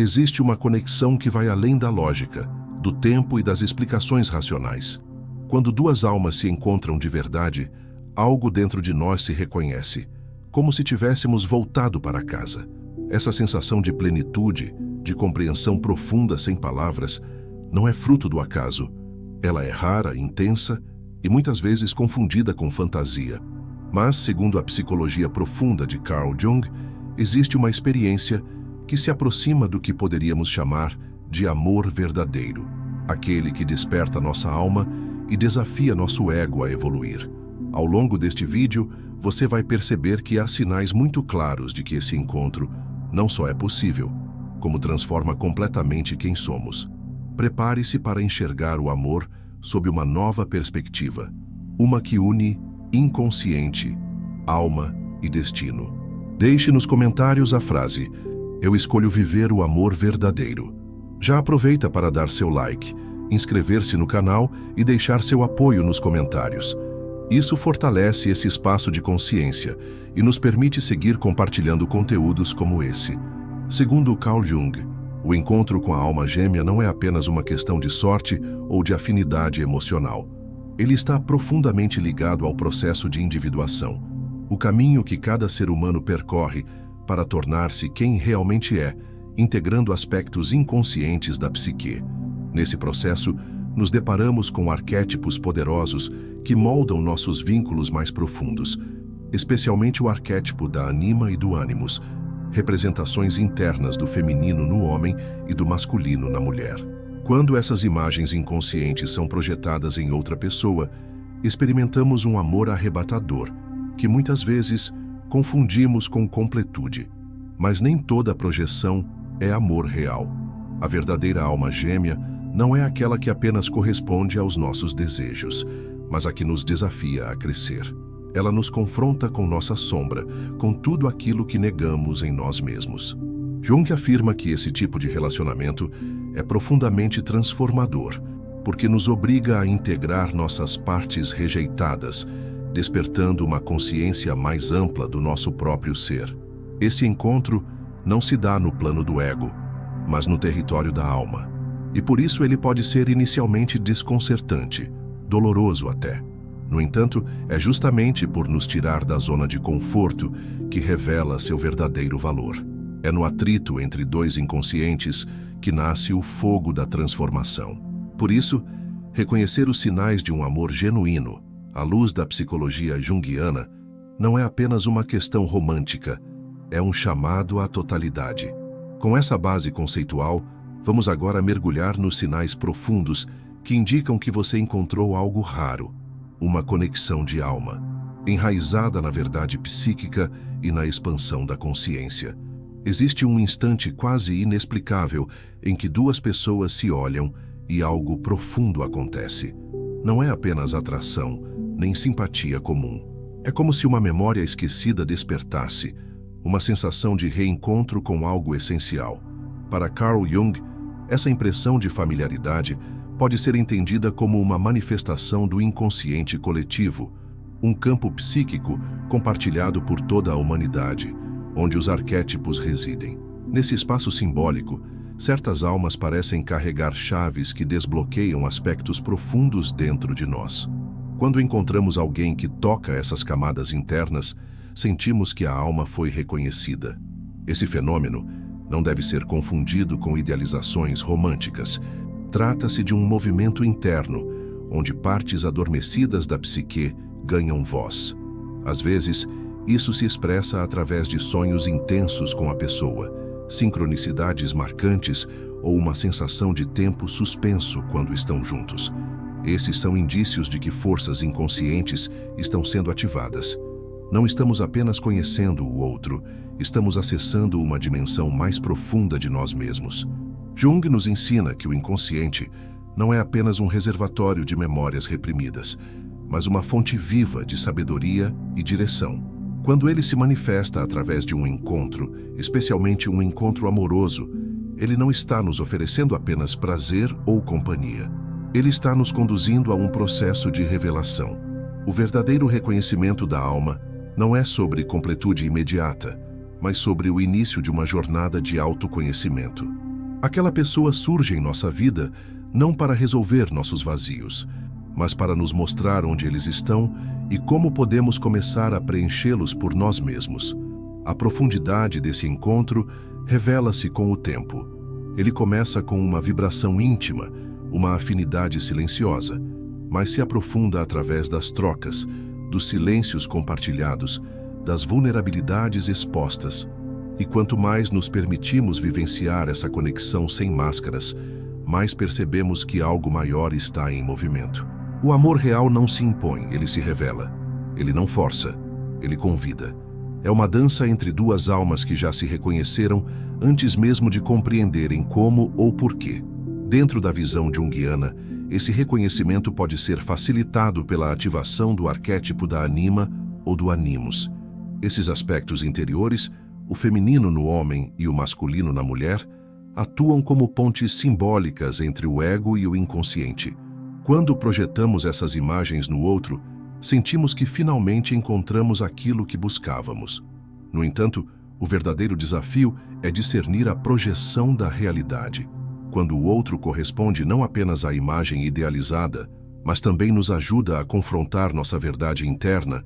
Existe uma conexão que vai além da lógica, do tempo e das explicações racionais. Quando duas almas se encontram de verdade, algo dentro de nós se reconhece, como se tivéssemos voltado para casa. Essa sensação de plenitude, de compreensão profunda sem palavras, não é fruto do acaso. Ela é rara, intensa e muitas vezes confundida com fantasia. Mas, segundo a psicologia profunda de Carl Jung, existe uma experiência que se aproxima do que poderíamos chamar de amor verdadeiro, aquele que desperta nossa alma e desafia nosso ego a evoluir. Ao longo deste vídeo, você vai perceber que há sinais muito claros de que esse encontro não só é possível, como transforma completamente quem somos. Prepare-se para enxergar o amor sob uma nova perspectiva, uma que une inconsciente, alma e destino. Deixe nos comentários a frase: "Eu escolho viver o amor verdadeiro". Já aproveita para dar seu like, inscrever-se no canal e deixar seu apoio nos comentários. Isso fortalece esse espaço de consciência e nos permite seguir compartilhando conteúdos como esse. Segundo Carl Jung, o encontro com a alma gêmea não é apenas uma questão de sorte ou de afinidade emocional. Ele está profundamente ligado ao processo de individuação, o caminho que cada ser humano percorre para tornar-se quem realmente é, integrando aspectos inconscientes da psique. Nesse processo, nos deparamos com arquétipos poderosos que moldam nossos vínculos mais profundos, especialmente o arquétipo da anima e do ânimos, representações internas do feminino no homem e do masculino na mulher. Quando essas imagens inconscientes são projetadas em outra pessoa, experimentamos um amor arrebatador, que muitas vezes confundimos com completude. Mas nem toda projeção é amor real. A verdadeira alma gêmea não é aquela que apenas corresponde aos nossos desejos, mas a que nos desafia a crescer. Ela nos confronta com nossa sombra, com tudo aquilo que negamos em nós mesmos. Jung afirma que esse tipo de relacionamento é profundamente transformador, porque nos obriga a integrar nossas partes rejeitadas, despertando uma consciência mais ampla do nosso próprio ser. Esse encontro não se dá no plano do ego, mas no território da alma. E por isso ele pode ser inicialmente desconcertante, doloroso até. No entanto, é justamente por nos tirar da zona de conforto que revela seu verdadeiro valor. É no atrito entre dois inconscientes que nasce o fogo da transformação. Por isso, reconhecer os sinais de um amor genuíno, à luz da psicologia junguiana, não é apenas uma questão romântica, é um chamado à totalidade. Com essa base conceitual, vamos agora mergulhar nos sinais profundos que indicam que você encontrou algo raro, uma conexão de alma, enraizada na verdade psíquica e na expansão da consciência. Existe um instante quase inexplicável em que duas pessoas se olham e algo profundo acontece. Não é apenas atração, nem simpatia comum. É como se uma memória esquecida despertasse, uma sensação de reencontro com algo essencial. Para Carl Jung, essa impressão de familiaridade pode ser entendida como uma manifestação do inconsciente coletivo, um campo psíquico compartilhado por toda a humanidade, onde os arquétipos residem. Nesse espaço simbólico, certas almas parecem carregar chaves que desbloqueiam aspectos profundos dentro de nós. Quando encontramos alguém que toca essas camadas internas, sentimos que a alma foi reconhecida. Esse fenômeno não deve ser confundido com idealizações românticas. Trata-se de um movimento interno, onde partes adormecidas da psique ganham voz. Às vezes, isso se expressa através de sonhos intensos com a pessoa, sincronicidades marcantes ou uma sensação de tempo suspenso quando estão juntos. Esses são indícios de que forças inconscientes estão sendo ativadas. Não estamos apenas conhecendo o outro, estamos acessando uma dimensão mais profunda de nós mesmos. Jung nos ensina que o inconsciente não é apenas um reservatório de memórias reprimidas, mas uma fonte viva de sabedoria e direção. Quando ele se manifesta através de um encontro, especialmente um encontro amoroso, ele não está nos oferecendo apenas prazer ou companhia. Ele está nos conduzindo a um processo de revelação. O verdadeiro reconhecimento da alma não é sobre completude imediata, mas sobre o início de uma jornada de autoconhecimento. Aquela pessoa surge em nossa vida não para resolver nossos vazios, mas para nos mostrar onde eles estão e como podemos começar a preenchê-los por nós mesmos. A profundidade desse encontro revela-se com o tempo. Ele começa com uma vibração íntima, uma afinidade silenciosa, mas se aprofunda através das trocas, dos silêncios compartilhados, das vulnerabilidades expostas. E quanto mais nos permitimos vivenciar essa conexão sem máscaras, mais percebemos que algo maior está em movimento. O amor real não se impõe, ele se revela. Ele não força, ele convida. É uma dança entre duas almas que já se reconheceram antes mesmo de compreenderem como ou porquê. Dentro da visão junguiana, esse reconhecimento pode ser facilitado pela ativação do arquétipo da anima ou do animus. Esses aspectos interiores, o feminino no homem e o masculino na mulher, atuam como pontes simbólicas entre o ego e o inconsciente. Quando projetamos essas imagens no outro, sentimos que finalmente encontramos aquilo que buscávamos. No entanto, o verdadeiro desafio é discernir a projeção da realidade. Quando o outro corresponde não apenas à imagem idealizada, mas também nos ajuda a confrontar nossa verdade interna,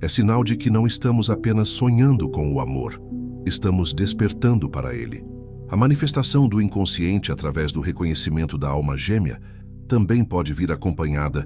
é sinal de que não estamos apenas sonhando com o amor, estamos despertando para ele. A manifestação do inconsciente através do reconhecimento da alma gêmea também pode vir acompanhada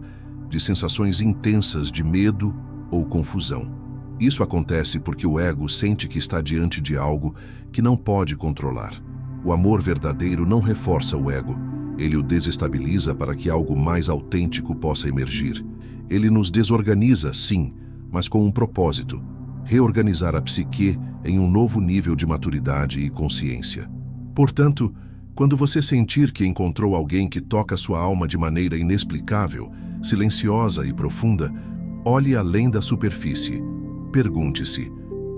de sensações intensas de medo ou confusão. Isso acontece porque o ego sente que está diante de algo que não pode controlar. O amor verdadeiro não reforça o ego, ele o desestabiliza para que algo mais autêntico possa emergir. Ele nos desorganiza, sim, mas com um propósito: reorganizar a psique em um novo nível de maturidade e consciência. Portanto, quando você sentir que encontrou alguém que toca sua alma de maneira inexplicável, silenciosa e profunda, olhe além da superfície. Pergunte-se: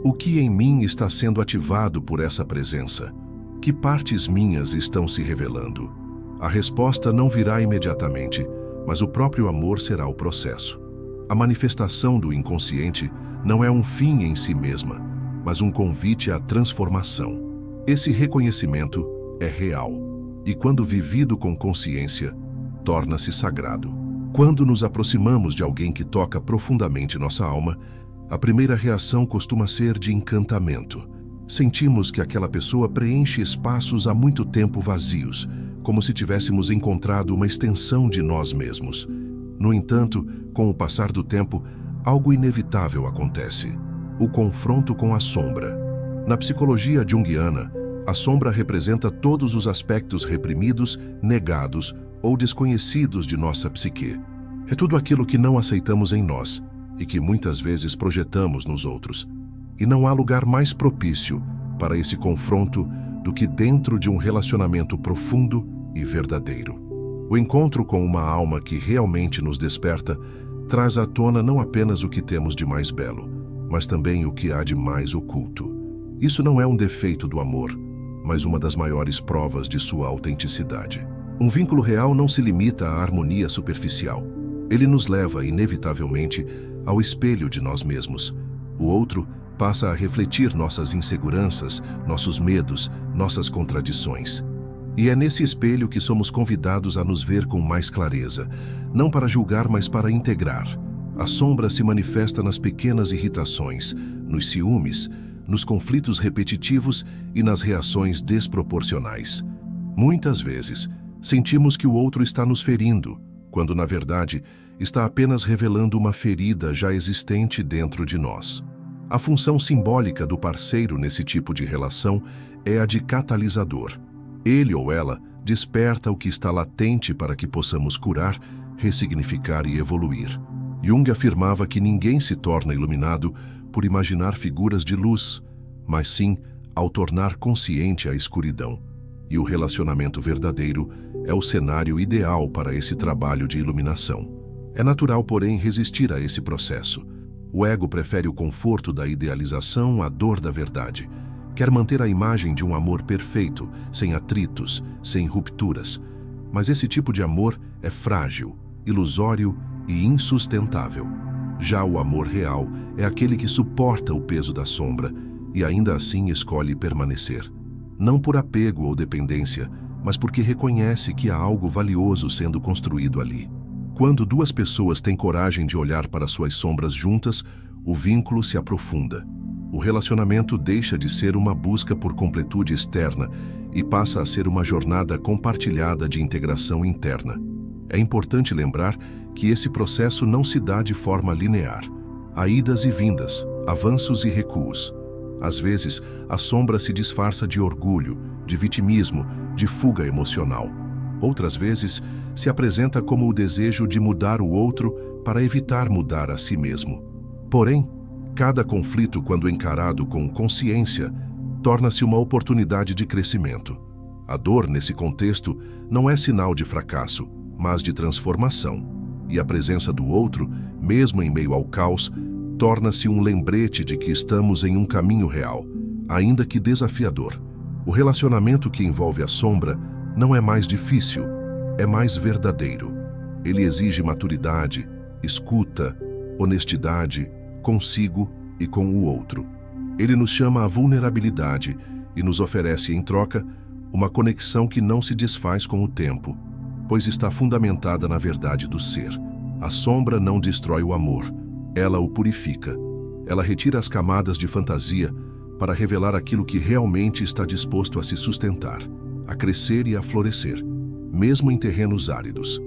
o que em mim está sendo ativado por essa presença? Que partes minhas estão se revelando? A resposta não virá imediatamente, mas o próprio amor será o processo. A manifestação do inconsciente não é um fim em si mesma, mas um convite à transformação. Esse reconhecimento é real, e quando vivido com consciência, torna-se sagrado. Quando nos aproximamos de alguém que toca profundamente nossa alma, a primeira reação costuma ser de encantamento. Sentimos que aquela pessoa preenche espaços há muito tempo vazios, como se tivéssemos encontrado uma extensão de nós mesmos. No entanto, com o passar do tempo, algo inevitável acontece: o confronto com a sombra. Na psicologia junguiana, a sombra representa todos os aspectos reprimidos, negados ou desconhecidos de nossa psique. É tudo aquilo que não aceitamos em nós e que muitas vezes projetamos nos outros. E não há lugar mais propício para esse confronto do que dentro de um relacionamento profundo e verdadeiro. O encontro com uma alma que realmente nos desperta traz à tona não apenas o que temos de mais belo, mas também o que há de mais oculto. Isso não é um defeito do amor, mas uma das maiores provas de sua autenticidade. Um vínculo real não se limita à harmonia superficial. Ele nos leva, inevitavelmente, ao espelho de nós mesmos. O outro passa a refletir nossas inseguranças, nossos medos, nossas contradições. E é nesse espelho que somos convidados a nos ver com mais clareza, não para julgar, mas para integrar. A sombra se manifesta nas pequenas irritações, nos ciúmes, nos conflitos repetitivos e nas reações desproporcionais. Muitas vezes, sentimos que o outro está nos ferindo, quando, na verdade, está apenas revelando uma ferida já existente dentro de nós. A função simbólica do parceiro nesse tipo de relação é a de catalisador. Ele ou ela desperta o que está latente para que possamos curar, ressignificar e evoluir. Jung afirmava que ninguém se torna iluminado por imaginar figuras de luz, mas sim ao tornar consciente a escuridão. E o relacionamento verdadeiro é o cenário ideal para esse trabalho de iluminação. É natural, porém, resistir a esse processo. O ego prefere o conforto da idealização à dor da verdade. Quer manter a imagem de um amor perfeito, sem atritos, sem rupturas. Mas esse tipo de amor é frágil, ilusório e insustentável. Já o amor real é aquele que suporta o peso da sombra e ainda assim escolhe permanecer. Não por apego ou dependência, mas porque reconhece que há algo valioso sendo construído ali. Quando duas pessoas têm coragem de olhar para suas sombras juntas, o vínculo se aprofunda. O relacionamento deixa de ser uma busca por completude externa e passa a ser uma jornada compartilhada de integração interna. É importante lembrar que esse processo não se dá de forma linear. Há idas e vindas, avanços e recuos. Às vezes, a sombra se disfarça de orgulho, de vitimismo, de fuga emocional. Outras vezes, se apresenta como o desejo de mudar o outro para evitar mudar a si mesmo. Porém, cada conflito, quando encarado com consciência, torna-se uma oportunidade de crescimento. A dor, nesse contexto, não é sinal de fracasso, mas de transformação. E a presença do outro, mesmo em meio ao caos, torna-se um lembrete de que estamos em um caminho real, ainda que desafiador. O relacionamento que envolve a sombra não é mais difícil, é mais verdadeiro. Ele exige maturidade, escuta, honestidade, consigo e com o outro. Ele nos chama à vulnerabilidade e nos oferece, em troca, uma conexão que não se desfaz com o tempo, pois está fundamentada na verdade do ser. A sombra não destrói o amor, ela o purifica. Ela retira as camadas de fantasia para revelar aquilo que realmente está disposto a se sustentar, a crescer e a florescer, mesmo em terrenos áridos.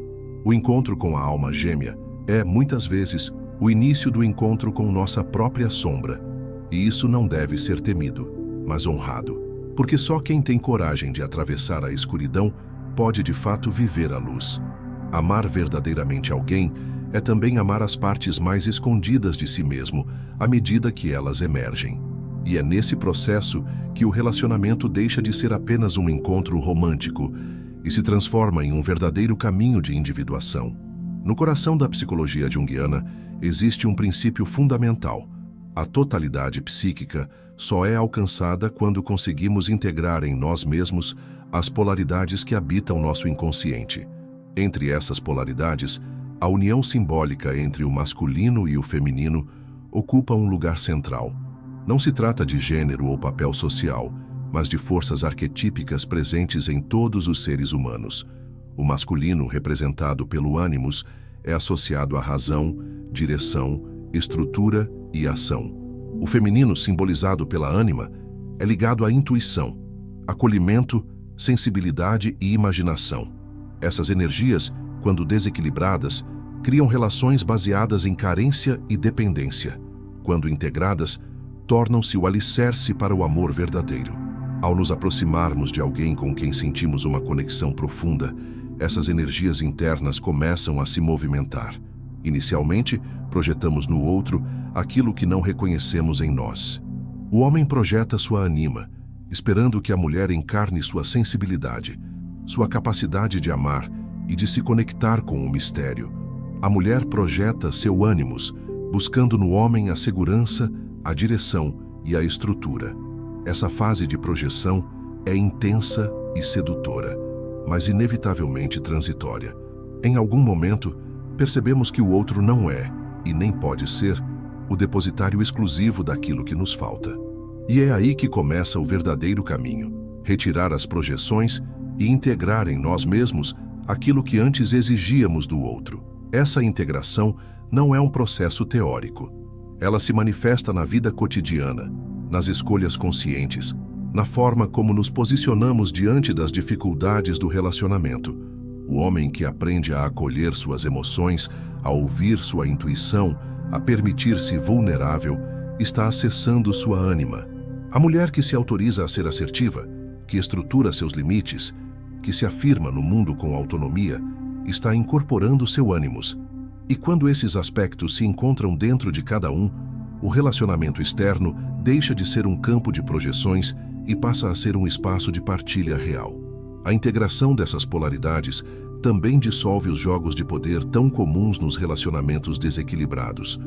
O encontro com a alma gêmea é, muitas vezes, o início do encontro com nossa própria sombra. E isso não deve ser temido, mas honrado, porque só quem tem coragem de atravessar a escuridão pode de fato viver a luz. Amar verdadeiramente alguém é também amar as partes mais escondidas de si mesmo, à medida que elas emergem. E é nesse processo que o relacionamento deixa de ser apenas um encontro romântico e se transforma em um verdadeiro caminho de individuação. No coração da psicologia junguiana existe um princípio fundamental. A totalidade psíquica só é alcançada quando conseguimos integrar em nós mesmos as polaridades que habitam nosso inconsciente. Entre essas polaridades, a união simbólica entre o masculino e o feminino ocupa um lugar central. Não se trata de gênero ou papel social, mas de forças arquetípicas presentes em todos os seres humanos. O masculino, representado pelo ânimos, é associado à razão, direção, estrutura e ação. O feminino, simbolizado pela ânima, é ligado à intuição, acolhimento, sensibilidade e imaginação. Essas energias, quando desequilibradas, criam relações baseadas em carência e dependência. Quando integradas, tornam-se o alicerce para o amor verdadeiro. Ao nos aproximarmos de alguém com quem sentimos uma conexão profunda, essas energias internas começam a se movimentar. Inicialmente, projetamos no outro aquilo que não reconhecemos em nós. O homem projeta sua anima, esperando que a mulher encarne sua sensibilidade, sua capacidade de amar e de se conectar com o mistério. A mulher projeta seu ânimos, buscando no homem a segurança, a direção e a estrutura. Essa fase de projeção é intensa e sedutora, mas inevitavelmente transitória. Em algum momento, percebemos que o outro não é, e nem pode ser, o depositário exclusivo daquilo que nos falta. E é aí que começa o verdadeiro caminho: retirar as projeções e integrar em nós mesmos aquilo que antes exigíamos do outro. Essa integração não é um processo teórico. Ela se manifesta na vida cotidiana, nas escolhas conscientes, na forma como nos posicionamos diante das dificuldades do relacionamento. O homem que aprende a acolher suas emoções, a ouvir sua intuição, a permitir-se vulnerável, está acessando sua ânima. A mulher que se autoriza a ser assertiva, que estrutura seus limites, que se afirma no mundo com autonomia, está incorporando seu ânimos. E quando esses aspectos se encontram dentro de cada um, o relacionamento externo deixa de ser um campo de projeções e passa a ser um espaço de partilha real. A integração dessas polaridades também dissolve os jogos de poder tão comuns nos relacionamentos desequilibrados.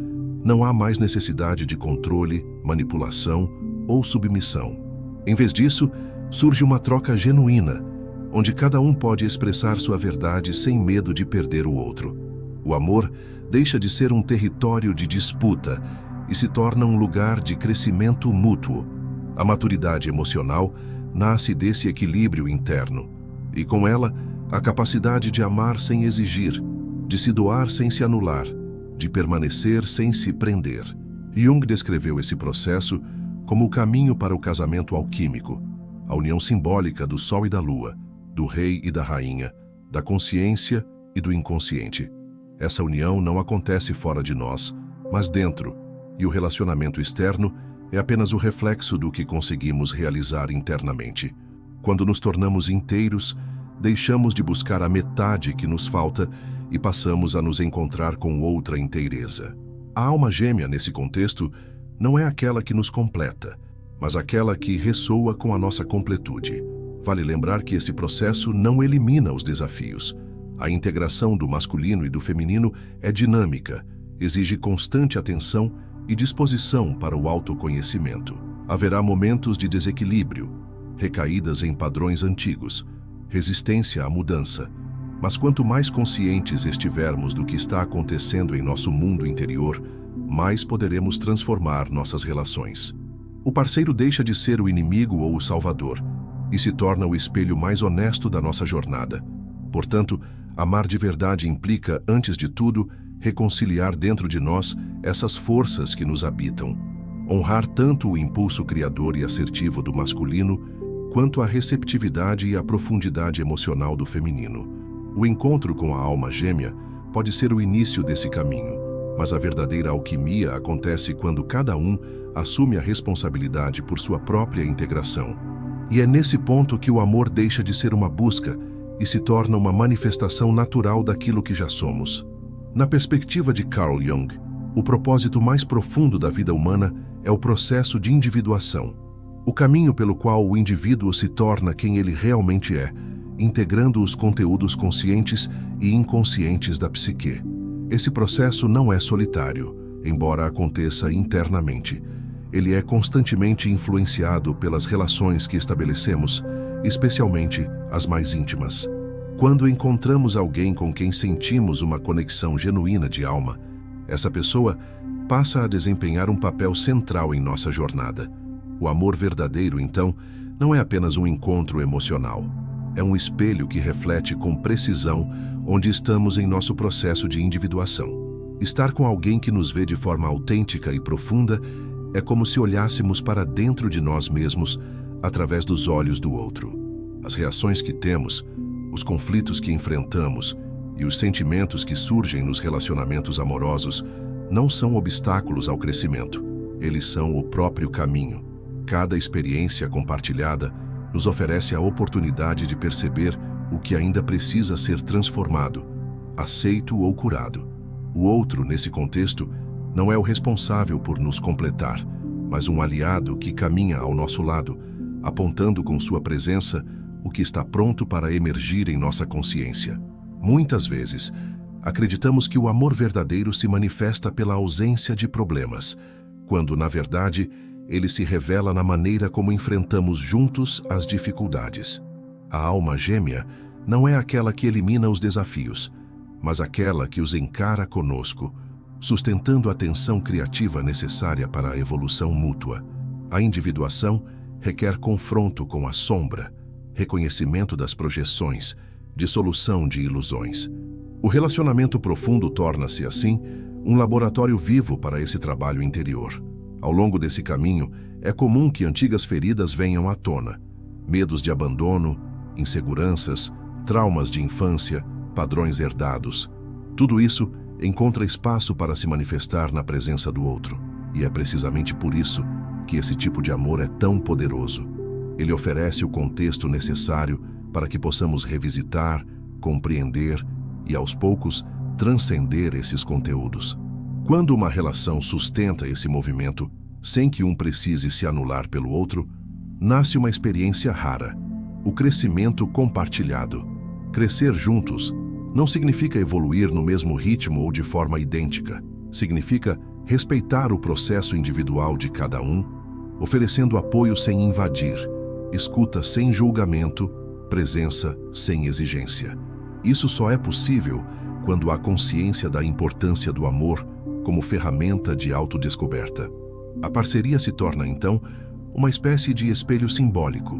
Não há mais necessidade de controle, manipulação ou submissão. Em vez disso, surge uma troca genuína, onde cada um pode expressar sua verdade sem medo de perder o outro. O amor deixa de ser um território de disputa e se torna um lugar de crescimento mútuo. A maturidade emocional nasce desse equilíbrio interno. e com ela, a capacidade de amar sem exigir, de se doar sem se anular, de permanecer sem se prender. Jung descreveu esse processo como o caminho para o casamento alquímico, a união simbólica do Sol e da Lua, do rei e da rainha, da consciência e do inconsciente. Essa união não acontece fora de nós, mas dentro, e o relacionamento externo é apenas o reflexo do que conseguimos realizar internamente. Quando nos tornamos inteiros, deixamos de buscar a metade que nos falta e passamos a nos encontrar com outra inteireza. A alma gêmea, nesse contexto, não é aquela que nos completa, mas aquela que ressoa com a nossa completude. Vale lembrar que esse processo não elimina os desafios. A integração do masculino e do feminino é dinâmica, exige constante atenção e disposição para o autoconhecimento. Haverá momentos de desequilíbrio, recaídas em padrões antigos, resistência à mudança. Mas quanto mais conscientes estivermos do que está acontecendo em nosso mundo interior, mais poderemos transformar nossas relações. O parceiro deixa de ser o inimigo ou o salvador e se torna o espelho mais honesto da nossa jornada. Portanto, amar de verdade implica, antes de tudo, reconciliar dentro de nós essas forças que nos habitam. Honrar tanto o impulso criador e assertivo do masculino, quanto a receptividade e a profundidade emocional do feminino. O encontro com a alma gêmea pode ser o início desse caminho, mas a verdadeira alquimia acontece quando cada um assume a responsabilidade por sua própria integração. E é nesse ponto que o amor deixa de ser uma busca e se torna uma manifestação natural daquilo que já somos. Na perspectiva de Carl Jung, o propósito mais profundo da vida humana é o processo de individuação, o caminho pelo qual o indivíduo se torna quem ele realmente é, integrando os conteúdos conscientes e inconscientes da psique. Esse processo não é solitário, embora aconteça internamente. Ele é constantemente influenciado pelas relações que estabelecemos, especialmente as mais íntimas. Quando encontramos alguém com quem sentimos uma conexão genuína de alma, essa pessoa passa a desempenhar um papel central em nossa jornada. O amor verdadeiro, então, não é apenas um encontro emocional. É um espelho que reflete com precisão onde estamos em nosso processo de individuação. Estar com alguém que nos vê de forma autêntica e profunda é como se olhássemos para dentro de nós mesmos através dos olhos do outro. As reações que temos, os conflitos que enfrentamos e os sentimentos que surgem nos relacionamentos amorosos não são obstáculos ao crescimento. Eles são o próprio caminho. Cada experiência compartilhada nos oferece a oportunidade de perceber o que ainda precisa ser transformado, aceito ou curado. O outro, nesse contexto, não é o responsável por nos completar, mas um aliado que caminha ao nosso lado, apontando com sua presença o que está pronto para emergir em nossa consciência. Muitas vezes, acreditamos que o amor verdadeiro se manifesta pela ausência de problemas, quando, na verdade, ele se revela na maneira como enfrentamos juntos as dificuldades. A alma gêmea não é aquela que elimina os desafios, mas aquela que os encara conosco, sustentando a tensão criativa necessária para a evolução mútua. A individuação requer confronto com a sombra, reconhecimento das projeções, dissolução de ilusões. O relacionamento profundo torna-se, assim, um laboratório vivo para esse trabalho interior. Ao longo desse caminho, é comum que antigas feridas venham à tona. Medos de abandono, inseguranças, traumas de infância, padrões herdados. Tudo isso encontra espaço para se manifestar na presença do outro. E é precisamente por isso que esse tipo de amor é tão poderoso. Ele oferece o contexto necessário para que possamos revisitar, compreender e, aos poucos, transcender esses conteúdos. Quando uma relação sustenta esse movimento, sem que um precise se anular pelo outro, nasce uma experiência rara, o crescimento compartilhado. Crescer juntos não significa evoluir no mesmo ritmo ou de forma idêntica. Significa respeitar o processo individual de cada um, oferecendo apoio sem invadir, escuta sem julgamento, presença sem exigência. Isso só é possível quando há consciência da importância do amor como ferramenta de autodescoberta. A parceria se torna, então, uma espécie de espelho simbólico.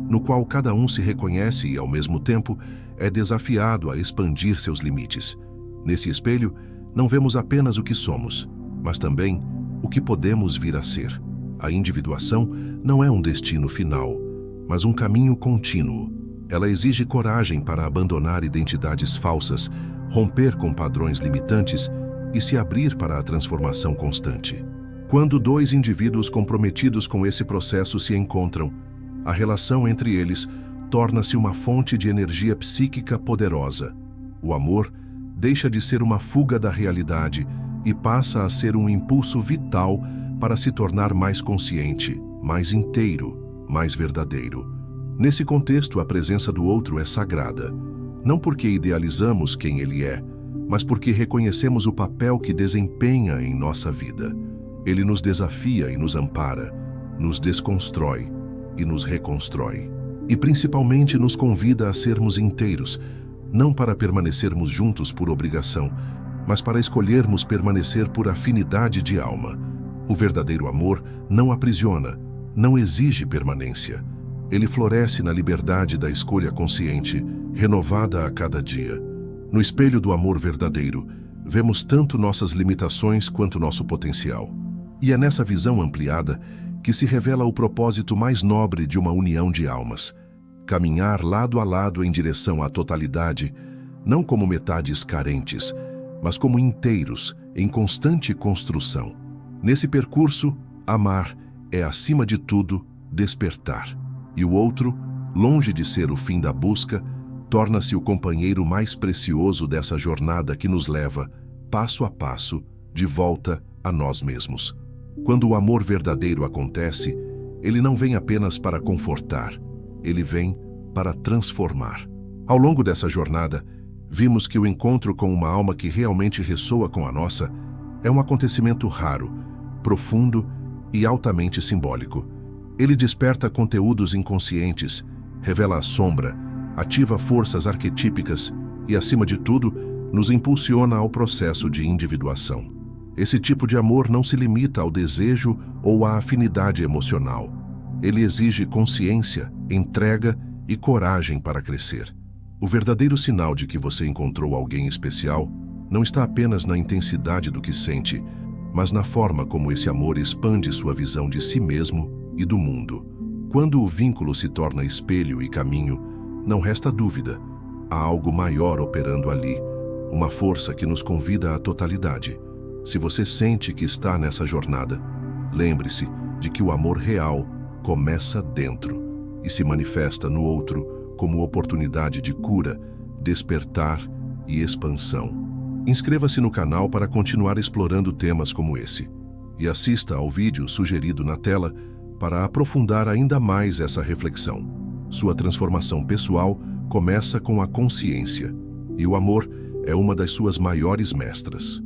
no qual cada um se reconhece e, ao mesmo tempo, é desafiado a expandir seus limites. Nesse espelho, não vemos apenas o que somos, mas também o que podemos vir a ser. A individuação não é um destino final, mas um caminho contínuo. Ela exige coragem para abandonar identidades falsas, romper com padrões limitantes e se abrir para a transformação constante. Quando dois indivíduos comprometidos com esse processo se encontram, a relação entre eles torna-se uma fonte de energia psíquica poderosa. O amor deixa de ser uma fuga da realidade e passa a ser um impulso vital para se tornar mais consciente, mais inteiro, mais verdadeiro. Nesse contexto, a presença do outro é sagrada, não porque idealizamos quem ele é, mas porque reconhecemos o papel que desempenha em nossa vida. Ele nos desafia e nos ampara, nos desconstrói e nos reconstrói. E principalmente nos convida a sermos inteiros, não para permanecermos juntos por obrigação, mas para escolhermos permanecer por afinidade de alma. O verdadeiro amor não aprisiona, não exige permanência. Ele floresce na liberdade da escolha consciente, renovada a cada dia. No espelho do amor verdadeiro, vemos tanto nossas limitações quanto nosso potencial. E é nessa visão ampliada que se revela o propósito mais nobre de uma união de almas: caminhar lado a lado em direção à totalidade, não como metades carentes, mas como inteiros, em constante construção. Nesse percurso, amar é, acima de tudo, despertar. E o outro, longe de ser o fim da busca, torna-se o companheiro mais precioso dessa jornada que nos leva, passo a passo, de volta a nós mesmos. Quando o amor verdadeiro acontece, ele não vem apenas para confortar, ele vem para transformar. Ao longo dessa jornada, vimos que o encontro com uma alma que realmente ressoa com a nossa é um acontecimento raro, profundo e altamente simbólico. Ele desperta conteúdos inconscientes, revela a sombra, ativa forças arquetípicas e, acima de tudo, nos impulsiona ao processo de individuação. Esse tipo de amor não se limita ao desejo ou à afinidade emocional. Ele exige consciência, entrega e coragem para crescer. O verdadeiro sinal de que você encontrou alguém especial não está apenas na intensidade do que sente, mas na forma como esse amor expande sua visão de si mesmo e do mundo. Quando o vínculo se torna espelho e caminho, não resta dúvida, há algo maior operando ali, uma força que nos convida à totalidade. Se você sente que está nessa jornada, lembre-se de que o amor real começa dentro e se manifesta no outro como oportunidade de cura, despertar e expansão. Inscreva-se no canal para continuar explorando temas como esse e assista ao vídeo sugerido na tela para aprofundar ainda mais essa reflexão. Sua transformação pessoal começa com a consciência, e o amor é uma das suas maiores mestras.